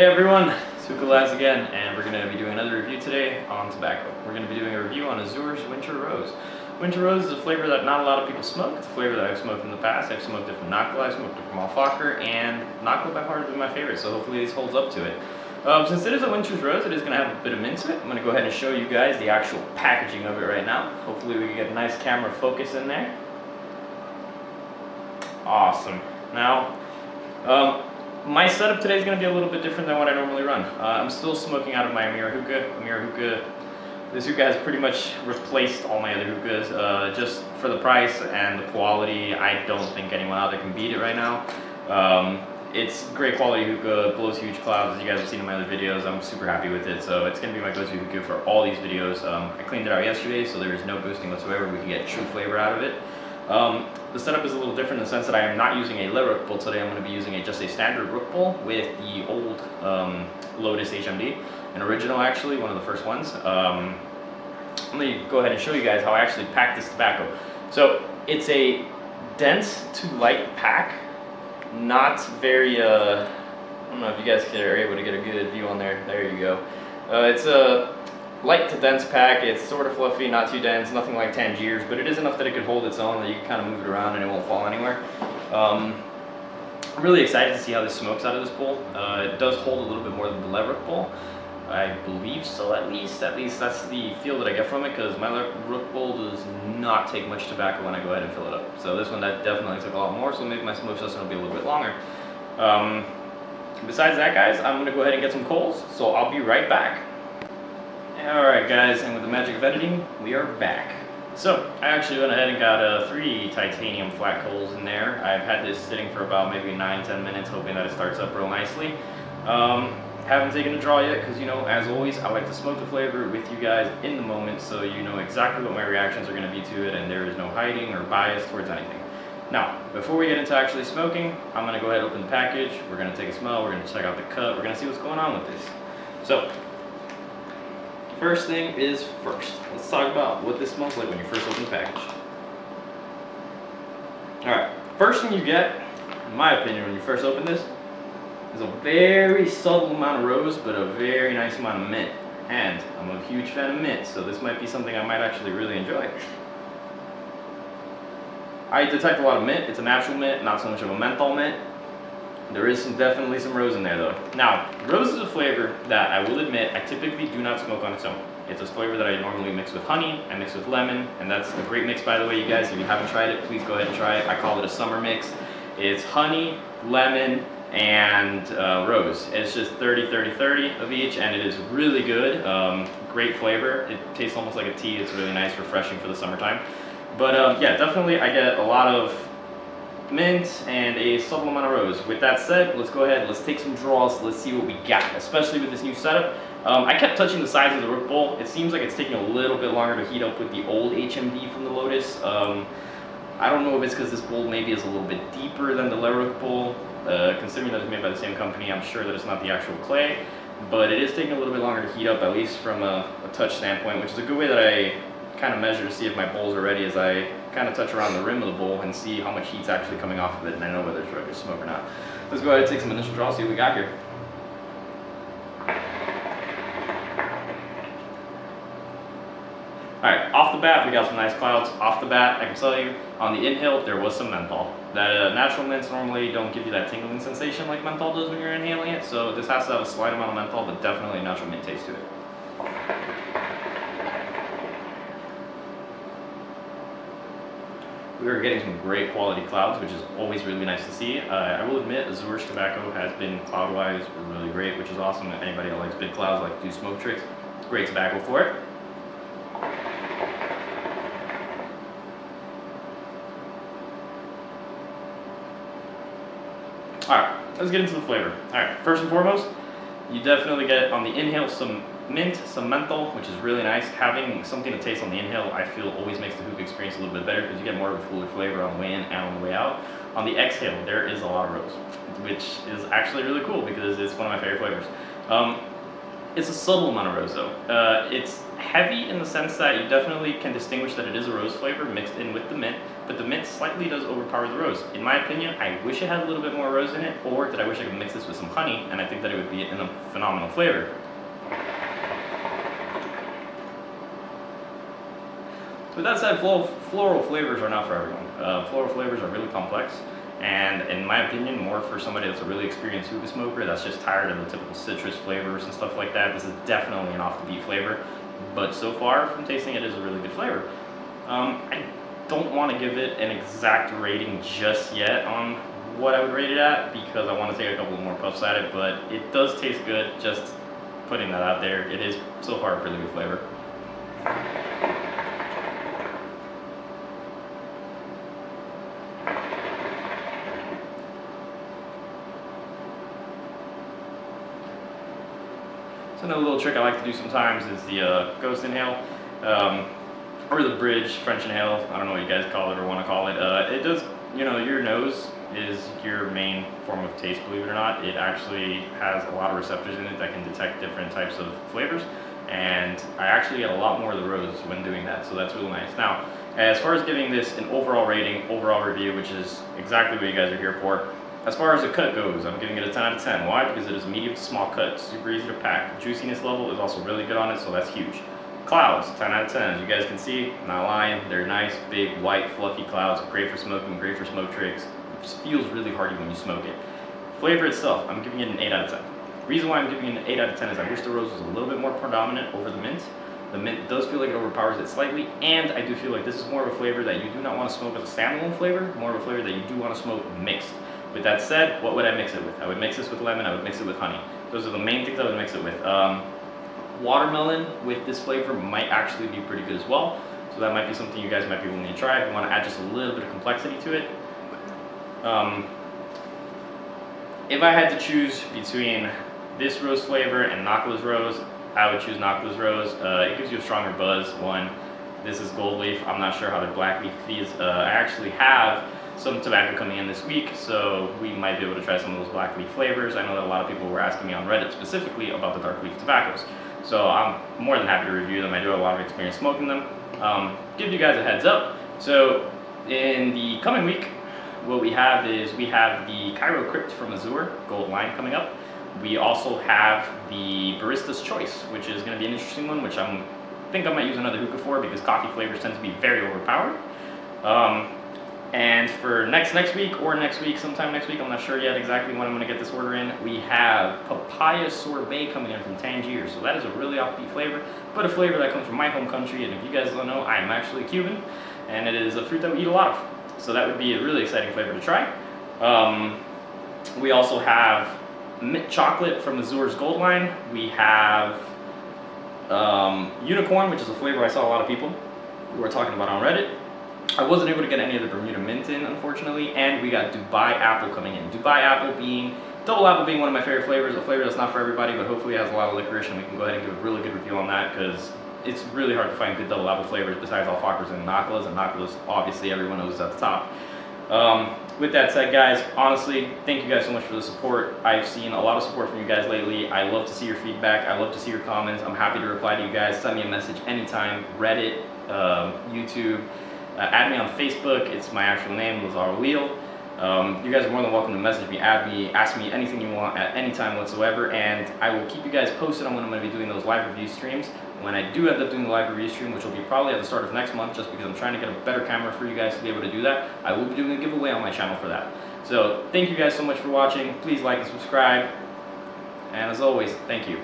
Hey everyone, it's Hookah again, and we're going to be doing another review today on tobacco. We're going to be doing a review on Azure's Winter Rose. Winter Rose is a flavor that not a lot of people smoke. It's a flavor that I've smoked in the past. I've smoked it from Nocco, I've smoked it from Alfacher, and Nocco by far has been my favorite, so hopefully this holds up to it. Since it is a Winter's Rose, it is going to have a bit of mint to it. I'm going to go ahead and show you guys the actual packaging of it right now. Hopefully we can get a nice camera focus in there. Awesome. Now, my setup today is going to be a little bit different than what I normally run. I'm still smoking out of my Azure Hookah. This hookah has pretty much replaced all my other hookahs. Just for the price and the quality, I don't think anyone out there can beat it right now. It's great quality hookah, blows huge clouds, as you guys have seen in my other videos. I'm super happy with it, so it's going to be my go-to hookah for all these videos. I cleaned it out yesterday, so there is no boosting whatsoever. We can get true flavor out of it. The setup is a little different in the sense that I am not using a Le Rook bowl today. I'm going to be using just a standard Rook bowl with the old Lotus HMD, an original actually, one of the first ones. Let me go ahead and show you guys how I actually pack this tobacco. So it's a dense to light pack, not very, I don't know if you guys are able to get a good view on there. There you go. It's a light to dense pack. It's sort of fluffy, not too dense, nothing like Tangier's, but it is enough that it could hold its own, that you can kind of move it around and it won't fall anywhere. I'm really excited to see how this smokes out of this bowl. It does hold a little bit more than the Le Rook bowl. I believe so, at least that's the feel that I get from it, because my Le Rook bowl does not take much tobacco when I go ahead and fill it up. So this one, that definitely took a lot more, so maybe my smoke session will be a little bit longer. Besides that, guys, I'm going to go ahead and get some coals, so I'll be right back. Alright guys, and with the magic of editing, we are back. So, I actually went ahead and got 3 titanium flat coals in there. I've had this sitting for about maybe 9-10 minutes, hoping that it starts up real nicely. Haven't taken a draw yet, because, you know, as always, I like to smoke the flavor with you guys in the moment, so you know exactly what my reactions are going to be to it, and there is no hiding or bias towards anything. Now, before we get into actually smoking, I'm going to go ahead and open the package, we're going to take a smell, we're going to check out the cut, we're going to see what's going on with this. So, first thing is first. Let's talk about what this smells like when you first open the package. Alright, first thing you get, in my opinion, when you first open this, is a very subtle amount of rose, but a very nice amount of mint. And I'm a huge fan of mint, so this might be something I might actually really enjoy. I detect a lot of mint. It's a natural mint, not so much of a menthol mint. There is definitely some rose in there though. Now, rose is a flavor that I will admit I typically do not smoke on its own. It's a flavor that I normally mix with honey, I mix with lemon, and that's a great mix, by the way, you guys. If you haven't tried it, please go ahead and try it. I call it a summer mix. It's honey, lemon, and rose. It's just 30-30-30 of each, and it is really good. Great flavor. It tastes almost like a tea. It's really nice, refreshing for the summertime. But yeah, definitely I get a lot of mint and a subtle amount of rose. With that said, let's go ahead, let's take some draws, let's see what we got, especially with this new setup. I kept touching the sides of the Rook bowl. It seems like it's taking a little bit longer to heat up with the old HMD from the Lotus. I don't know if it's because this bowl maybe is a little bit deeper than the Le Rook bowl. Considering that it's made by the same company, I'm sure that it's not the actual clay, but it is taking a little bit longer to heat up, at least from a touch standpoint, which is a good way that I kind of measure to see if my bowls are ready, as I kind of touch around the rim of the bowl and see how much heat's actually coming off of it, and I know whether it's ready to smoke or not. Let's go ahead and take some initial draws, see what we got here. Alright, off the bat, we got some nice clouds. Off the bat, I can tell you, on the inhale, there was some menthol. That natural mints normally don't give you that tingling sensation like menthol does when you're inhaling it, so this has to have a slight amount of menthol, but definitely a natural mint taste to it. We are getting some great quality clouds, which is always really nice to see. I will admit, Azure's tobacco has been cloud-wise really great, which is awesome. If anybody that likes big clouds, like to do smoke tricks, great tobacco for it. Alright, let's get into the flavor. Alright, first and foremost, you definitely get on the inhale some mint, some menthol, which is really nice. Having something to taste on the inhale, I feel, always makes the hookah experience a little bit better, because you get more of a fluid flavor on the way in and on the way out. On the exhale, there is a lot of rose, which is actually really cool because it's one of my favorite flavors. It's a subtle amount of rose though. It's heavy in the sense that you definitely can distinguish that it is a rose flavor mixed in with the mint, but the mint slightly does overpower the rose. In my opinion, I wish it had a little bit more rose in it, or that I wish I could mix this with some honey, and I think that it would be a phenomenal flavor. With that said, floral flavors are not for everyone. Floral flavors are really complex, and in my opinion, more for somebody that's a really experienced hookah smoker that's just tired of the typical citrus flavors and stuff like that. This is definitely an off-the-beat flavor, but so far from tasting it is a really good flavor. I don't want to give it an exact rating just yet on what I would rate it at, because I want to take a couple more puffs at it, but it does taste good. Just putting that out there. It is so far a really good flavor. So another little trick I like to do sometimes is the ghost inhale, or the bridge French inhale. I don't know what you guys call it or want to call it. It does, you know, your nose is your main form of taste, believe it or not. It actually has a lot of receptors in it that can detect different types of flavors, and I actually get a lot more of the rose when doing that, so that's really nice. Now, as far as giving this an overall rating, overall review, which is exactly what you guys are here for, as far as the cut goes, I'm giving it a 10 out of 10. Why? Because it is a medium to small cut, super easy to pack. Juiciness level is also really good on it, so that's huge. Clouds, 10 out of 10. As you guys can see, I'm not lying, they're nice, big, white, fluffy clouds, great for smoking, great for smoke tricks. It just feels really hearty when you smoke it. Flavor itself, I'm giving it an 8 out of 10. The reason why I'm giving it an 8 out of 10 is I wish the rose was a little bit more predominant over the mint. The mint does feel like it overpowers it slightly, and I do feel like this is more of a flavor that you do not want to smoke as a standalone flavor, more of a flavor that you do want to smoke mixed. With that said, what would I mix it with? I would mix this with lemon, I would mix it with honey. Those are the main things I would mix it with. Watermelon with this flavor might actually be pretty good as well, so that might be something you guys might be willing to try if you want to add just a little bit of complexity to it. If I had to choose between this rose flavor and Nakala's rose, I would choose Nakala's rose. It gives you a stronger buzz. One, this is gold leaf. I'm not sure how the black leaf is. I actually have some tobacco coming in this week, so we might be able to try some of those black leaf flavors. I know that a lot of people were asking me on Reddit specifically about the dark leaf tobaccos, so I'm more than happy to review them. I do have a lot of experience smoking them. Give you guys a heads up. So in the coming week, what we have is we have the Cairo Crypt from Azure gold line coming up. We also have the Barista's Choice, which is going to be an interesting one, which I think I might use another hookah for, because coffee flavors tend to be very overpowered. And for next week, or next week, sometime next week, I'm not sure yet exactly when I'm going to get this order in, we have papaya sorbet coming in from Tangier. So that is a really offbeat flavor, but a flavor that comes from my home country. And if you guys don't know, I am actually Cuban, and it is a fruit that we eat a lot of. So that would be a really exciting flavor to try. We also have mint chocolate from Azure's gold line. We have unicorn, which is a flavor I saw a lot of people who were talking about on Reddit. I wasn't able to get any of the Bermuda mint in, unfortunately, and we got Dubai apple coming in. Dubai apple being, double apple being one of my favorite flavors, a flavor that's not for everybody, but hopefully has a lot of licorice, and we can go ahead and give a really good review on that, because it's really hard to find good double apple flavors besides alfacas and Nakala's obviously everyone knows is at the top. With that said, guys, honestly, thank you guys so much for the support. I've seen a lot of support from you guys lately. I love to see your feedback. I love to see your comments. I'm happy to reply to you guys. Send me a message anytime. Reddit, YouTube. Add me on Facebook. It's my actual name, Lazar Wheel. You guys are more than welcome to message me, add me, ask me anything you want at any time whatsoever, and I will keep you guys posted on when I'm going to be doing those live review streams. When I do end up doing the live review stream, which will be probably at the start of next month, just because I'm trying to get a better camera for you guys to be able to do that, I will be doing a giveaway on my channel for that. So thank you guys so much for watching. Please like and subscribe, and as always, thank you.